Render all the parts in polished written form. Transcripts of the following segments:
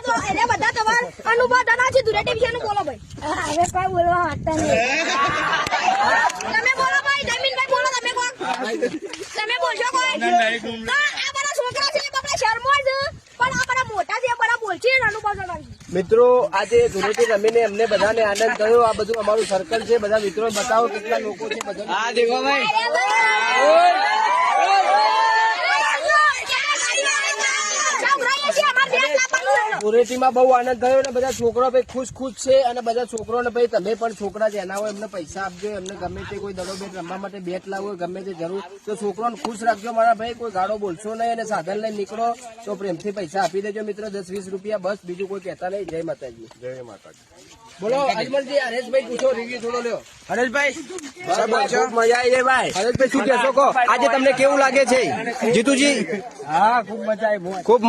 તો એને બધા તમાર અનુભવ ધના છે ધુરેટી વિશેનું બોલો ભાઈ હવે કઈ બોલવા હતા નહીં તમે બોલો ભાઈ જમીનભાઈ બોલો તમે કોણ તમે બોલશો કોઈ આ બધા છોકરા છે આપણે શર્મા છે પણ આ બધા મોટા છે બધા બોલશે અનુભવ ધના મિત્રો આજે ધૂળેટી રમીને અમને બધાને આનંદ થયો આ બધું અમારું સર્કલ છે બધા મિત્રો બતાવો કેટલા લોકો છે બધા હા દેખો ભાઈ ધૂળેટીમાં બહુ આનંદ થયો ને બધા છોકરો ભાઈ ખુશ છે અને બધા છોકરોને ભાઈ તમે પણ છોકરા જેના હોય એમને પૈસા આપજો એમને ગમે તે કોઈ દડો બેટ રમવા માટે બેટ લાવો ગમે તે જરૂર તો છોકરોને ખુશ રાખજો મારા ભાઈ કોઈ ગાળો બોલશો નહીં અને સાધન લઈને નીકળો તો પ્રેમથી પૈસા આપી દેજો મિત્રો 10-20 રૂપિયા બસ બીજું કોઈ કહેતા નહીં જય માતાજી જય માતાજી બોલો અજમલજી હરેશભાઈ પૂછો રિવ્યુ થોડો લ્યો હરેશભાઈ ખૂબ મજા આવી ભાઈ હરેશભાઈ શું કહેશો કહો આજે તમને કેવું લાગે છે જીતુજી હા ખૂબ મજા આવી ખૂબ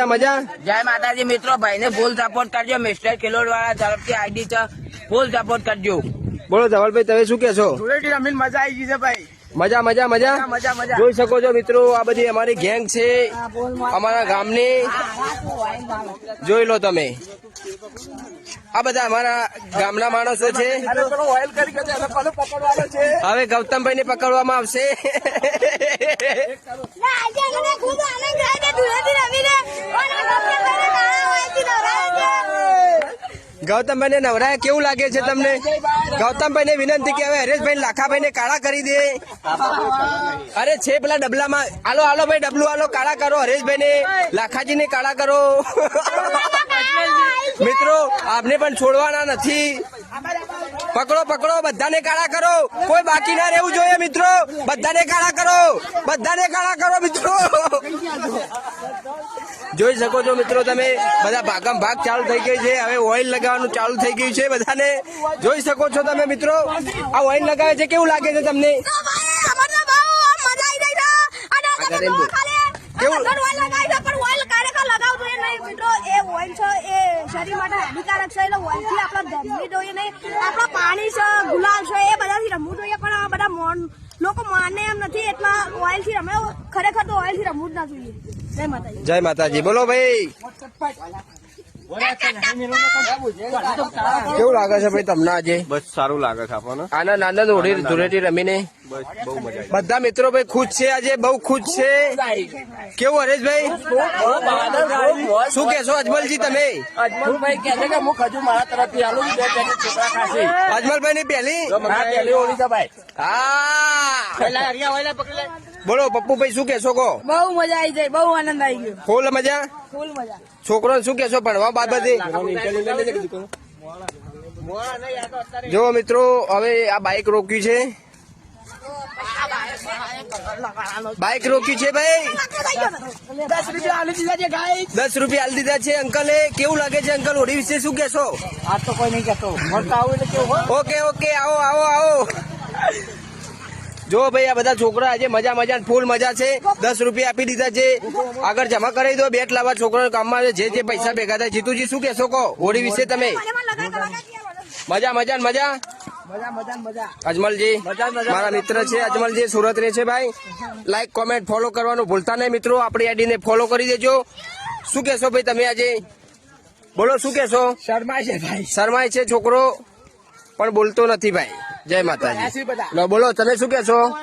મજા જય માતાજી મિત્રો ભાઈ ને ફૂલ સપોર્ટ કરજો મિસ્ટર ખેલોડ વાળા તરફથી આઈડી છે ફૂલ સપોર્ટ કરજો બોલો ધવલભાઈ તમે શું કહેશો ધૂળેટી રમીને મજા આવી ગઈ છે ભાઈ મજા જોઈ શકો છો મિત્રો આ બધી અમારી ગેંગ છે અમારા ગામની જોઈ લો તમે આ બધા અમારા ગામના માણસો છે હવે ગૌતમભાઈ ને પકડવામાં આવશે ખૂબ આનંદ થાય કે ધુરેટી રમીને ગૌતમભાઈ ને નવરાયા કેવું લાગે છે તમને ગૌતમભાઈ ને વિનંતી કે હવે હરેશભાઈ લાખાભાઈ ને કાળા કરી દે અરે છે પેલા ડબલામાં હાલો ભાઈ ડબલું હાલો કાળા કરો હરેશભાઈ ને લાખાજી ને કાળા કરો મિત્રો આપને પણ છોડવાના નથી પકડો બધાને કાળા કરો કોઈ બાકી ના રહેવું જોઈએ મિત્રો બધાને કાળા કરો મિત્રો જોઈ શકો છો મિત્રો તમે બધા ભાગમ ભાગ ચાલુ થઈ ગઈ છે હવે ઓઇલ લગાવવાનું ચાલુ થઈ ગયું છે બધાને જોઈ શકો છો તમે મિત્રો આ ઓઇલ લગાવે છે કેવું લાગે છે તમને શરીર માટે હાનિકારક છે એટલે ઓઇલથી આપણે ગરમી જોઈએ નહીં આપણા પાણી છે ગુલાલ છે એ બધાથી રમવું જોઈએ પણ આ બધા લોકો માને એમ નથી એટલા ઓઇલથી રમે ખરેખર તો ઓઇલથી રમવું જ ના જોઈએ જય માતાજી બોલો ભાઈ કેવું લાગે છે ભાઈ તમને આજે બસ સારું લાગે છે આપણને આનંદ ધૂળેટી રમીને બહુ મજા બધા મિત્રો ભાઈ ખુશ છે આજે બહુ ખુશ છે કેવું હરેશભાઈ શું કેશો અજમલજી તમે અજમલભાઈ કહે છે કે હું ખજુ મારા તરફથી આલું છોકરા ખાશે અજમલભાઈ ની પહેલી હા બોલો પપ્પુભાઈ શું કેશો કહો બહુ મજા આવી જાય બહુ આનંદ આવી ગયો ફૂલ મજા છોકરો શું કેશો ભણવા બાબતે જો મિત્રો હવે આ બાઇક રોક્યું છે ભાઈ 10 રૂપિયા આલી દીધા છે અંકલે કેવું લાગે છે અંકલ હોળી વિશે શું કેશો આ તો કોઈ નહીં કહેતો મળતા આવું એટલે કેવું ઓકે આવો જો ભાઈ આ બધા છોકરા આજે મજા ફૂલ મજા છે 10 રૂપિયા આપી દીધા છે આગળ જમા કરી દો બેટ લાવવા છોકરા કામમાં જે પૈસા ભેગા થાય જીતુજી શું કેશો કહો હોળી વિશે તમે મજા અજમલજી મારા મિત્ર છે અજમલજી સુરત રહે છે ભાઈ લાઈક કોમેન્ટ ફોલો કરવાનું ભૂલતા નહીં મિત્રો આપણી આઈડી ને ફોલો કરી દેજો શું કેશો ભાઈ તમે આજે બોલો શું કેશો શરમાય છે છોકરો પણ બોલતો નથી ભાઈ જય માતાજી બોલો તમે શું કેશો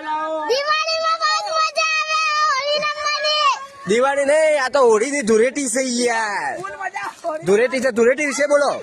દિવાળી નહીં આ તો હોળી ની ધૂળેટી છે યાર ધૂળેટી વિશે બોલો